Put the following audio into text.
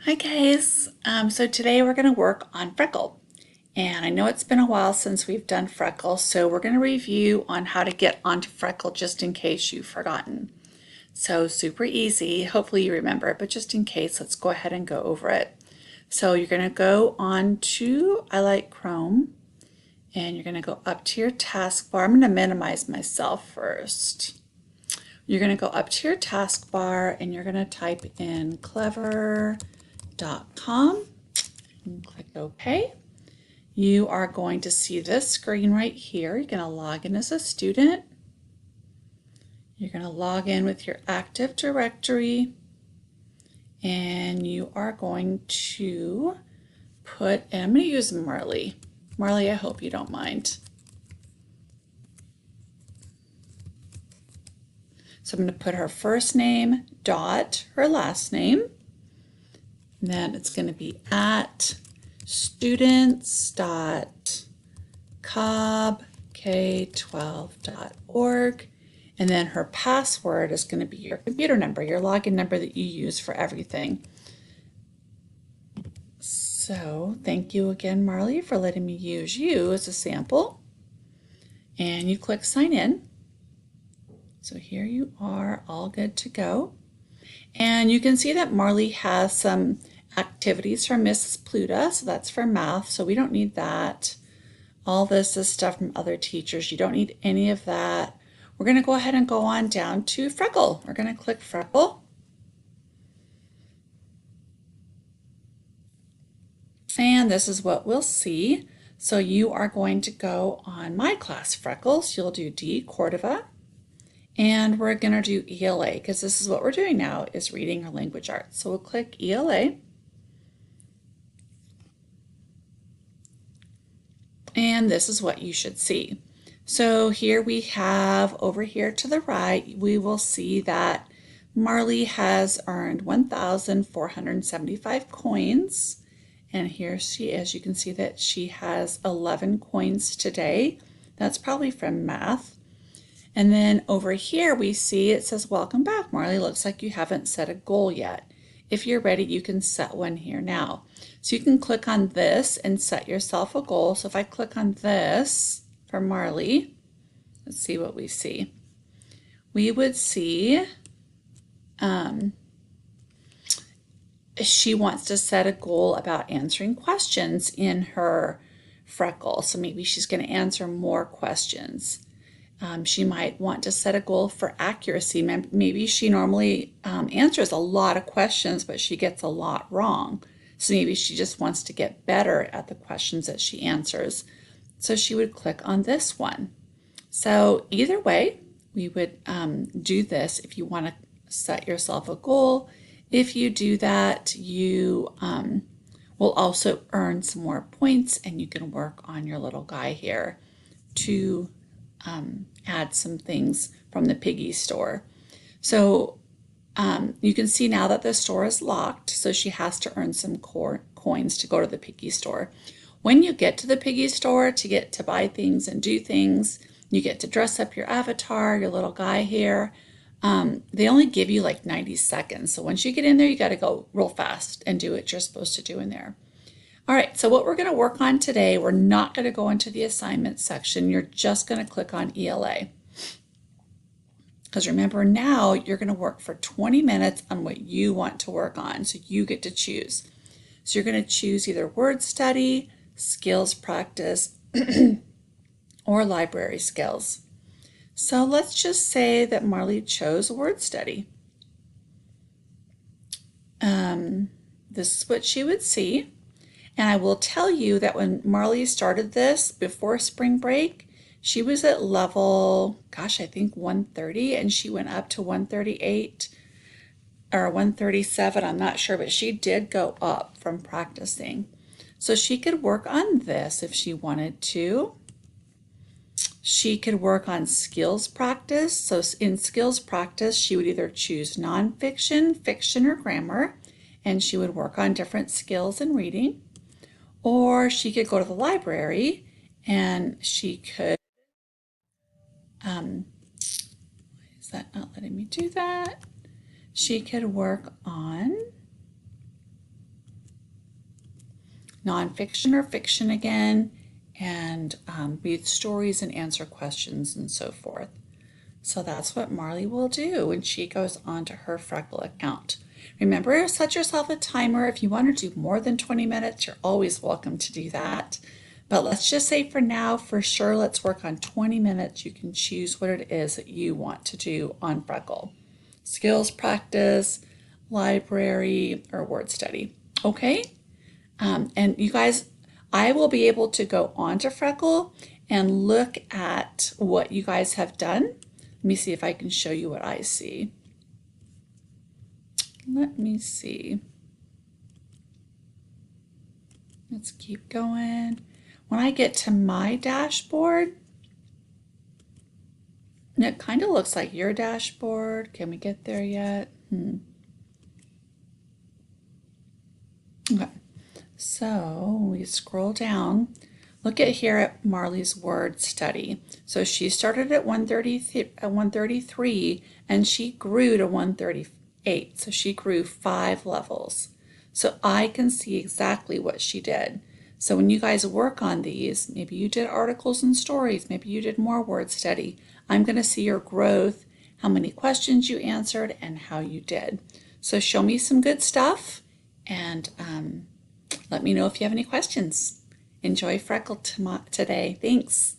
Hi guys, so today we're going to work on Freckle. And I know it's been a while since we've done Freckle, so we're going to review on how to get onto Freckle just in case you've forgotten. So super easy, hopefully you remember, but just in case, let's go ahead and go over it. So you're going to go on to I Like Chrome, and you're going to go up to your taskbar. I'm going to minimize myself first. You're going to go up to your taskbar and you're going to type in clever.com and click OK. You are going to see this screen right here. You're going to log in as a student. You're going to log in with your Active Directory and you are going to put, and I'm going to use Marley. Marley, I hope you don't mind. So I'm going to put her first name dot her last name. And then it's going to be at students.cobbk12.org. And then her password is going to be your computer number, your login number that you use for everything. So thank you again, Marley, for letting me use you as a sample. And you click sign in. So here you are, all good to go. And you can see that Marley has some activities from Mrs. Pluta, so that's for math, so we don't need that. All this is stuff from other teachers. You don't need any of that. We're going to go ahead and go on down to Freckle. We're going to click Freckle. And this is what we'll see. So you are going to go on My Class Freckles. You'll do D, Cordova. And we're going to do ELA because this is what we're doing now is reading or language arts. So we'll click ELA. And this is what you should see. So here we have over here to the right, we will see that Marley has earned 1,475 coins. And here she is. You can see that she has 11 coins today. That's probably from math. And then over here we see it says, welcome back, Marley. Looks like you haven't set a goal yet. If you're ready, you can set one here now. So you can click on this and set yourself a goal. So if I click on this for Marley, let's see what we see. We would see she wants to set a goal about answering questions in her Freckle. So maybe she's going to answer more questions. She might want to set a goal for accuracy. Maybe she normally answers a lot of questions, but she gets a lot wrong. So maybe she just wants to get better at the questions that she answers. So she would click on this one. So either way, we would do this if you want to set yourself a goal. If you do that, you will also earn some more points and you can work on your little guy here to add some things from the Piggy store. So you can see now that the store is locked, so she has to earn some coins to go to the Piggy store. When you get to the Piggy store to get to buy things and do things, you get to dress up your avatar, your little guy here. They only give you like 90 seconds. So once you get in there, you got to go real fast and do what you're supposed to do in there. All right, so what we're going to work on today, we're not going to go into the assignment section. You're just going to click on ELA. Because remember, now you're going to work for 20 minutes on what you want to work on. So you get to choose. So you're going to choose either word study, skills practice, or library skills. So let's just say that Marley chose word study. This is what she would see. And I will tell you that when Marley started this before spring break, she was at level, gosh, I think 130, and she went up to 138 or 137. I'm not sure, but she did go up from practicing. So she could work on this if she wanted to. She could work on skills practice. So in skills practice, she would either choose nonfiction, fiction, or grammar, and she would work on different skills in reading. Or she could go to the library and she could, why is that not letting me do that? She could work on nonfiction or fiction again, and read stories and answer questions and so forth. So that's what Marley will do when she goes onto her Freckle account. Remember, set yourself a timer. If you want to do more than 20 minutes, you're always welcome to do that. But let's just say for now, for sure, let's work on 20 minutes. You can choose what it is that you want to do on Freckle. Skills practice, library, or word study. Okay? And you guys, I will be able to go on to Freckle and look at what you guys have done. Let me see if I can show you what I see. Let me see. Let's keep going. When I get to my dashboard, it kind of looks like your dashboard. Can we get there yet? Okay. So we scroll down. Look at here at Marley's word study. So she started at 133 and she grew to 138. So she grew 5 levels. So I can see exactly what she did. So when you guys work on these, maybe you did articles and stories, maybe you did more word study, I'm going to see your growth, how many questions you answered, and how you did. So show me some good stuff and let me know if you have any questions. Enjoy Freckle today. Thanks.